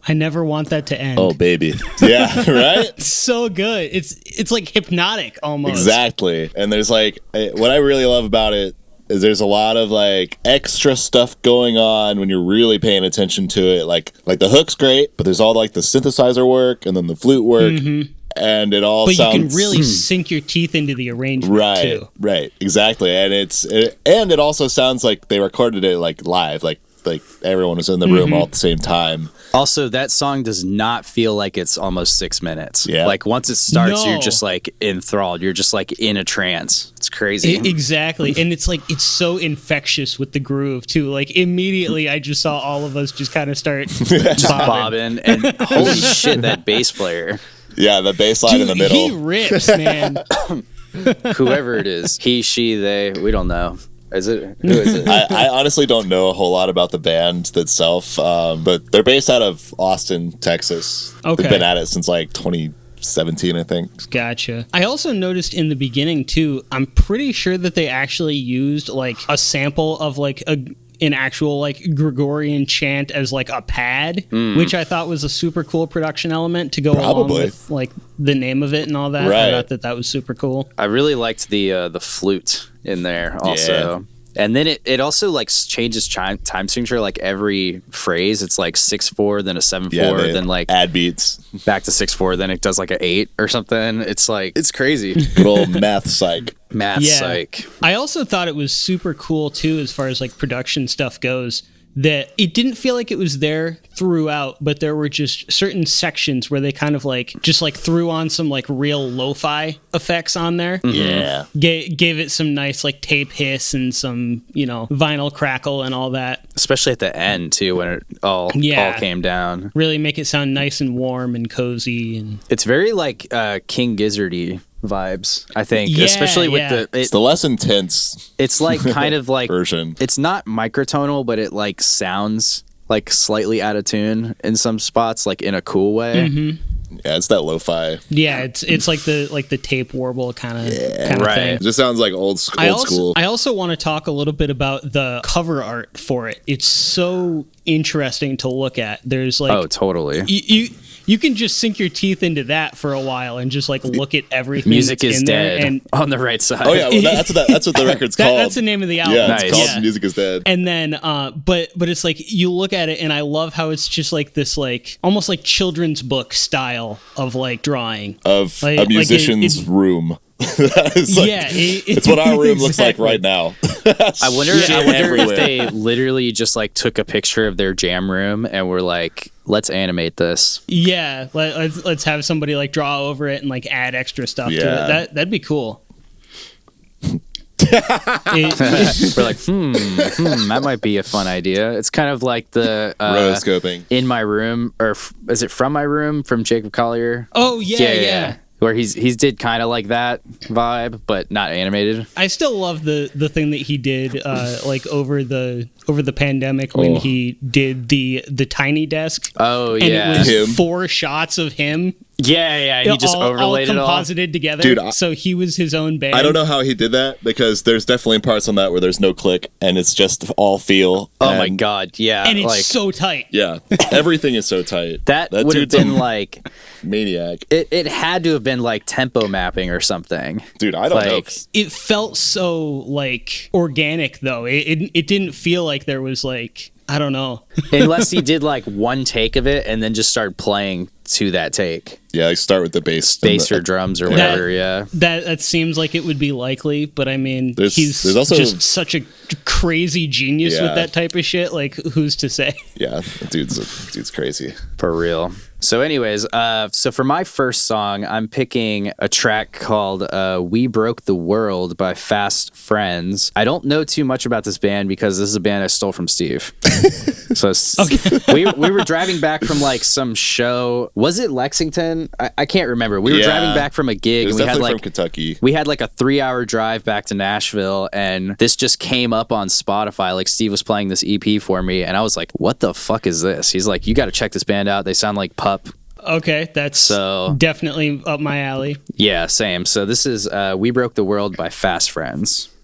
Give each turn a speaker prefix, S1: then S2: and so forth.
S1: I never want that to end.
S2: Oh, baby. Yeah, right?
S1: It's so good. It's like hypnotic almost.
S2: Exactly. And there's like, what I really love about it is there's a lot of like extra stuff going on when you're really paying attention to it. Like the hook's great, but there's all like the synthesizer work and then the flute work. And it all sounds...
S1: But you can really sink your teeth into the arrangement too.
S2: Right, exactly. And it also sounds like they recorded it like live, like everyone was in the room all at the same time.
S3: Also, that song does not feel like it's almost 6 minutes.
S2: Yeah.
S3: Like once it starts,
S1: No.
S3: you're just like enthralled. You're just like in a trance. It's crazy.
S1: Exactly. And it's like, it's so infectious with the groove too. Like immediately I just saw all of us just kind of start
S3: just bobbing. And holy shit, that bass player.
S2: Yeah, the bass line in the middle.
S1: He rips, man.
S3: Whoever it is, he, she, they, we don't know. Who is it?
S2: I honestly don't know a whole lot about the band itself, but they're based out of Austin, Texas.
S1: Okay.
S2: They've been at it since like 2017, I think.
S1: Gotcha. I also noticed in the beginning too, I'm pretty sure that they actually used like a sample of like an actual like Gregorian chant as like a pad, which I thought was a super cool production element to go along with like the name of it and all that.
S2: Right.
S1: I thought that was super cool.
S3: I really liked the flute in there also.
S2: Yeah.
S3: And then it also like changes time signature like every phrase. It's like 6/4, then a 7/4, then like
S2: add beats.
S3: back to 6/4, then it does like a 8 or something. It's like it's crazy.
S2: Good old math psych.
S3: Math
S1: Yeah.
S3: psych.
S1: I also thought it was super cool too, as far as like production stuff goes, that it didn't feel like it was there throughout, but there were just certain sections where they kind of like just like threw on some like real lo-fi effects on there.
S2: Yeah.
S1: Gave it some nice like tape hiss and some, vinyl crackle and all that.
S3: Especially at the end too, when it all came down.
S1: Really make it sound nice and warm and cozy. And
S3: It's very like King Gizzardy vibes, I think.
S1: Yeah,
S3: especially with
S1: yeah.
S2: It's the less intense
S3: it's like kind of like
S2: version.
S3: it's not microtonal, but it like sounds like slightly out of tune in some spots, like in a cool way.
S2: Yeah, it's that lo-fi.
S1: yeah, it's like the tape warble kind of
S3: Right.
S1: thing.
S2: It just sounds like old school.
S1: I also want to talk a little bit about the cover art for it. It's so interesting to look at. There's like
S3: Oh, totally.
S1: you can just sink your teeth into that for a while and just like look at everything.
S3: Music
S1: that's
S3: is
S1: in there
S3: dead
S1: and
S3: on the right side.
S2: Oh yeah, well, that's what the record's called.
S1: that's the name of the album.
S2: Yeah,
S3: Nice.
S2: it's called
S1: Yeah.
S2: Music is Dead.
S1: And then, but it's like you look at it, and I love how it's just like this, like almost like children's book style of like drawing.
S2: Of
S1: Like-
S2: a
S1: like
S2: musician's room. That is like-
S1: Yeah,
S2: it's what our room looks like
S1: exactly.
S2: right now.
S3: I wonder if
S2: everywhere.
S3: they literally just like took a picture of their jam room and were like, let's animate this.
S1: Yeah, let's have somebody like draw over it and like add extra stuff to
S2: Yeah.
S1: it. That'd be cool.
S3: We're like, that might be a fun idea. It's kind of like the
S2: Rotoscoping.
S3: In My Room, or is it From My Room from Jacob Collier?
S1: Oh yeah.
S3: Where he's did kind of like that vibe, but not animated.
S1: I still love the thing that he did like over the pandemic when he did the tiny desk.
S3: Oh
S1: And
S3: yeah,
S1: it was
S2: Him.
S1: 4 shots of him.
S3: yeah. He just overlaid
S1: all
S3: it all.
S1: composited together.
S2: Dude,
S1: so he was his own band.
S2: I don't know how he did that because there's definitely parts on that where there's no click and it's just all feel.
S3: Oh my
S2: And,
S3: god, yeah.
S1: And it's
S3: like,
S1: so tight.
S2: Yeah, everything is so tight.
S3: that would have
S2: dude's
S3: been
S2: a
S3: like
S2: maniac.
S3: it had to have been like tempo mapping or something.
S2: Dude, I don't know.
S3: Like,
S1: It felt so like organic though. It didn't feel like there was like, I don't know.
S3: unless he did like one take of it and then just started playing to that take,
S2: Yeah, like start with the bass.
S3: bass or drums or whatever. Yeah.
S1: That seems like it would be likely, but I mean,
S2: There's also-
S1: just such a crazy genius with
S2: Yeah.
S1: that type of shit. Like, who's to say?
S2: Yeah, dude's crazy.
S3: For real. So anyways, so for my first song, I'm picking a track called We Broke the World by Fast Friends. I don't know too much about this band because this is a band I stole from Steve. So we were driving back from like some show. Was it Lexington? I can't remember. We were
S2: Yeah.
S3: driving back from a gig
S2: It was
S3: and we had
S2: definitely
S3: like
S2: from Kentucky.
S3: we had like a 3-hour drive back to Nashville, and this just came up on Spotify. Like Steve was playing this EP for me, and I was like, what the fuck is this? He's like, you got to check this band out. They sound like Pup.
S1: Okay, that's
S3: So-
S1: definitely up my alley.
S3: Yeah, same. So this is We Broke the World by Fast Friends.